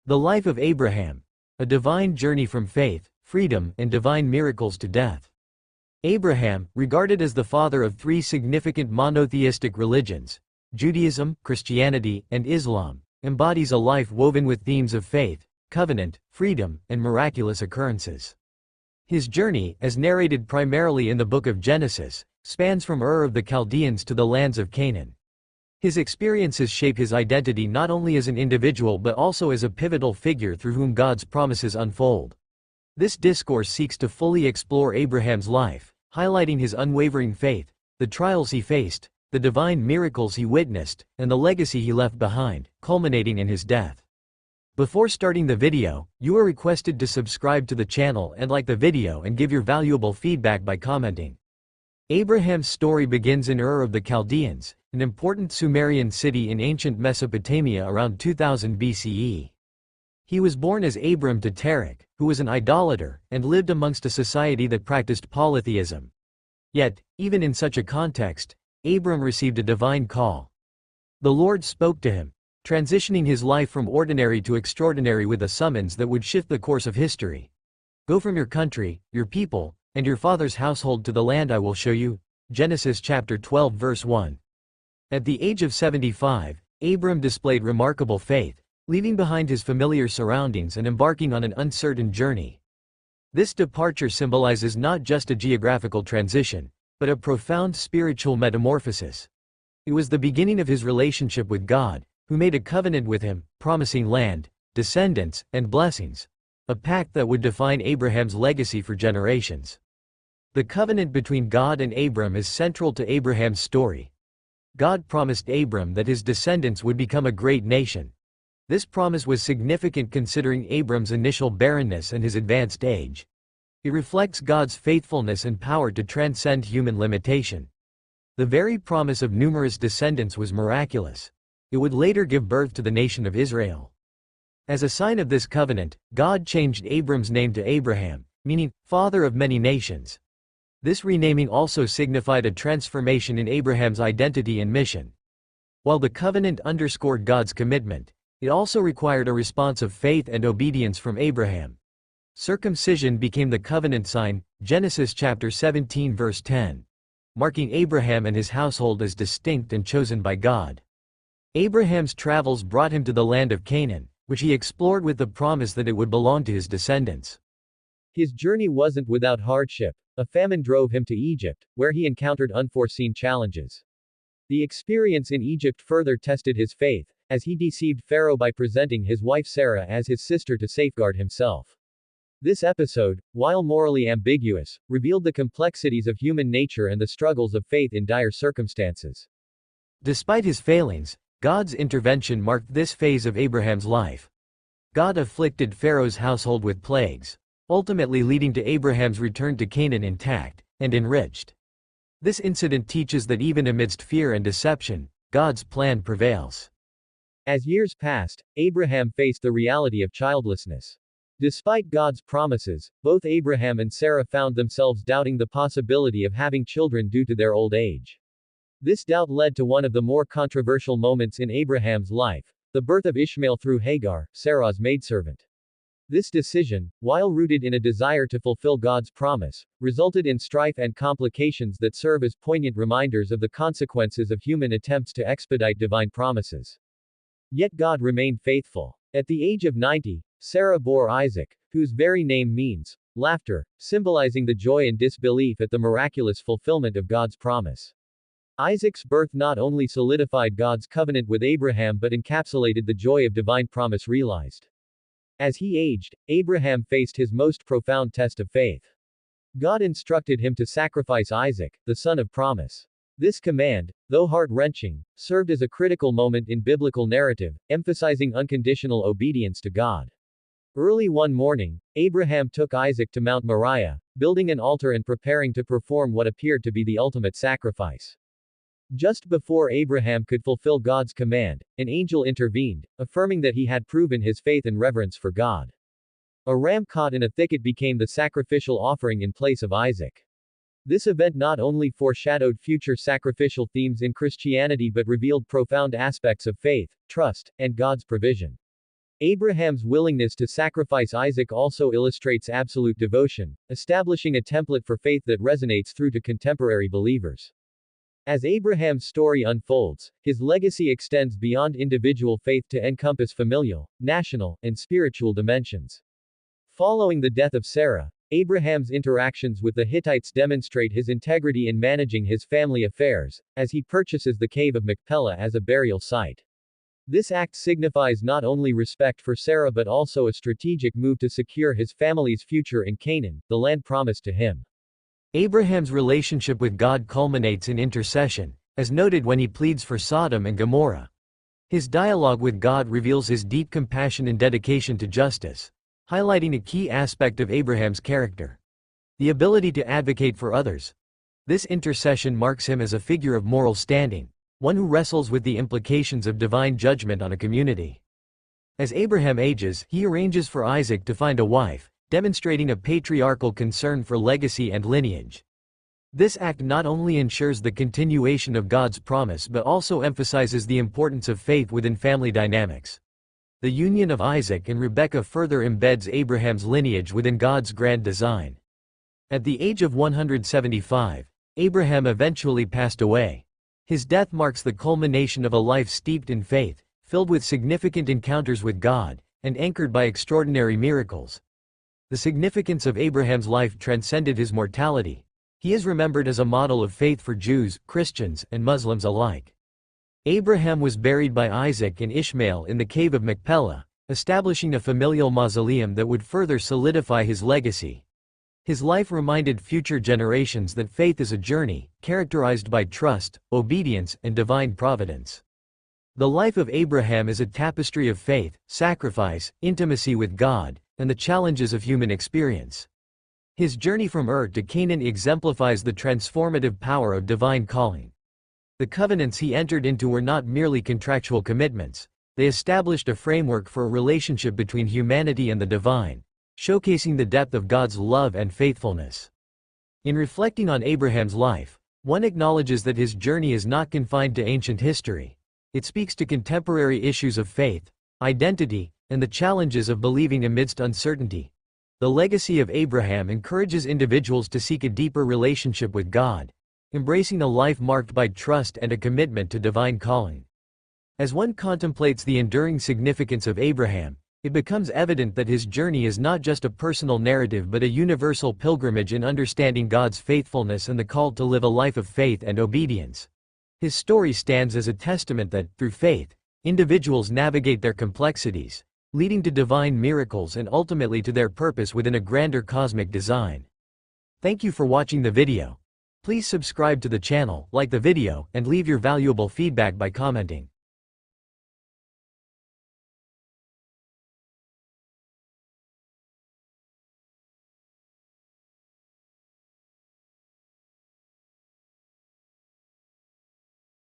The life of Abraham. A divine journey from faith, freedom, and divine miracles to death. Abraham, regarded as the father of three significant monotheistic religions, Judaism, Christianity, and Islam, embodies a life woven with themes of faith, covenant, freedom, and miraculous occurrences. His journey, as narrated primarily in the book of Genesis, spans from Ur of the Chaldeans to the lands of Canaan. His experiences shape his identity not only as an individual but also as a pivotal figure through whom God's promises unfold. This discourse seeks to fully explore Abraham's life, highlighting his unwavering faith, the trials he faced, the divine miracles he witnessed, and the legacy he left behind, culminating in his death. Before starting the video, you are requested to subscribe to the channel and like the video and give your valuable feedback by commenting. Abraham's story begins in Ur of the Chaldeans, an important Sumerian city in ancient Mesopotamia around 2000 BCE. He was born as Abram to Terach, who was an idolater, and lived amongst a society that practiced polytheism. Yet, even in such a context, Abram received a divine call. The Lord spoke to him, transitioning his life from ordinary to extraordinary with a summons that would shift the course of history. Go from your country, your people, and your father's household to the land I will show you. Genesis chapter 12 verse 1. At the age of 75, Abram displayed remarkable faith, leaving behind his familiar surroundings and embarking on an uncertain journey. This departure symbolizes not just a geographical transition, but a profound spiritual metamorphosis. It was the beginning of his relationship with God, who made a covenant with him, promising land, descendants, and blessings, a pact that would define Abraham's legacy for generations. The covenant between God and Abram is central to Abraham's story. God promised Abram that his descendants would become a great nation. This promise was significant considering Abram's initial barrenness and his advanced age. It reflects God's faithfulness and power to transcend human limitation. The very promise of numerous descendants was miraculous. It would later give birth to the nation of Israel. As a sign of this covenant, God changed Abram's name to Abraham, meaning, father of many nations. This renaming also signified a transformation in Abraham's identity and mission. While the covenant underscored God's commitment, it also required a response of faith and obedience from Abraham. Circumcision became the covenant sign, Genesis chapter 17 verse 10, marking Abraham and his household as distinct and chosen by God. Abraham's travels brought him to the land of Canaan, which he explored with the promise that it would belong to his descendants. His journey wasn't without hardship. A famine drove him to Egypt, where he encountered unforeseen challenges. The experience in Egypt further tested his faith, as he deceived Pharaoh by presenting his wife Sarah as his sister to safeguard himself. This episode, while morally ambiguous, revealed the complexities of human nature and the struggles of faith in dire circumstances. Despite his failings, God's intervention marked this phase of Abraham's life. God afflicted Pharaoh's household with plagues, ultimately leading to Abraham's return to Canaan intact and enriched. This incident teaches that even amidst fear and deception, God's plan prevails. As years passed, Abraham faced the reality of childlessness. Despite God's promises, both Abraham and Sarah found themselves doubting the possibility of having children due to their old age. This doubt led to one of the more controversial moments in Abraham's life, the birth of Ishmael through Hagar, Sarah's maidservant. This decision, while rooted in a desire to fulfill God's promise, resulted in strife and complications that serve as poignant reminders of the consequences of human attempts to expedite divine promises. Yet God remained faithful. At the age of 90, Sarah bore Isaac, whose very name means laughter, symbolizing the joy and disbelief at the miraculous fulfillment of God's promise. Isaac's birth not only solidified God's covenant with Abraham but encapsulated the joy of divine promise realized. As he aged, Abraham faced his most profound test of faith. God instructed him to sacrifice Isaac, the son of promise. This command, though heart-wrenching, served as a critical moment in biblical narrative, emphasizing unconditional obedience to God. Early one morning, Abraham took Isaac to Mount Moriah, building an altar and preparing to perform what appeared to be the ultimate sacrifice. Just before Abraham could fulfill God's command, an angel intervened, affirming that he had proven his faith and reverence for God. A ram caught in a thicket became the sacrificial offering in place of Isaac. This event not only foreshadowed future sacrificial themes in Christianity but revealed profound aspects of faith, trust, and God's provision. Abraham's willingness to sacrifice Isaac also illustrates absolute devotion, establishing a template for faith that resonates through to contemporary believers. As Abraham's story unfolds, his legacy extends beyond individual faith to encompass familial, national, and spiritual dimensions. Following the death of Sarah, Abraham's interactions with the Hittites demonstrate his integrity in managing his family affairs, as he purchases the cave of Machpelah as a burial site. This act signifies not only respect for Sarah but also a strategic move to secure his family's future in Canaan, the land promised to him. Abraham's relationship with God culminates in intercession, as noted when he pleads for Sodom and Gomorrah. His dialogue with God reveals his deep compassion and dedication to justice, highlighting a key aspect of Abraham's character: the ability to advocate for others. This intercession marks him as a figure of moral standing, one who wrestles with the implications of divine judgment on a community. As Abraham ages, he arranges for Isaac to find a wife, demonstrating a patriarchal concern for legacy and lineage. This act not only ensures the continuation of God's promise but also emphasizes the importance of faith within family dynamics. The union of Isaac and Rebekah further embeds Abraham's lineage within God's grand design. At the age of 175, Abraham eventually passed away. His death marks the culmination of a life steeped in faith, filled with significant encounters with God, and anchored by extraordinary miracles. The significance of Abraham's life transcended his mortality. He is remembered as a model of faith for Jews, Christians, and Muslims alike. Abraham was buried by Isaac and Ishmael in the cave of Machpelah, establishing a familial mausoleum that would further solidify his legacy. His life reminded future generations that faith is a journey, characterized by trust, obedience, and divine providence. The life of Abraham is a tapestry of faith, sacrifice, intimacy with God, and the challenges of human experience. His journey from Ur to Canaan exemplifies the transformative power of divine calling. The covenants he entered into were not merely contractual commitments, they established a framework for a relationship between humanity and the divine, showcasing the depth of God's love and faithfulness. In reflecting on Abraham's life, one acknowledges that his journey is not confined to ancient history. It speaks to contemporary issues of faith, identity, and the challenges of believing amidst uncertainty. The legacy of Abraham encourages individuals to seek a deeper relationship with God, embracing a life marked by trust and a commitment to divine calling. As one contemplates the enduring significance of Abraham, it becomes evident that his journey is not just a personal narrative but a universal pilgrimage in understanding God's faithfulness and the call to live a life of faith and obedience. His story stands as a testament that, through faith, individuals navigate their complexities, leading to divine miracles and ultimately to their purpose within a grander cosmic design. Thank you for watching the video. Please subscribe to the channel, like the video, and leave your valuable feedback by commenting.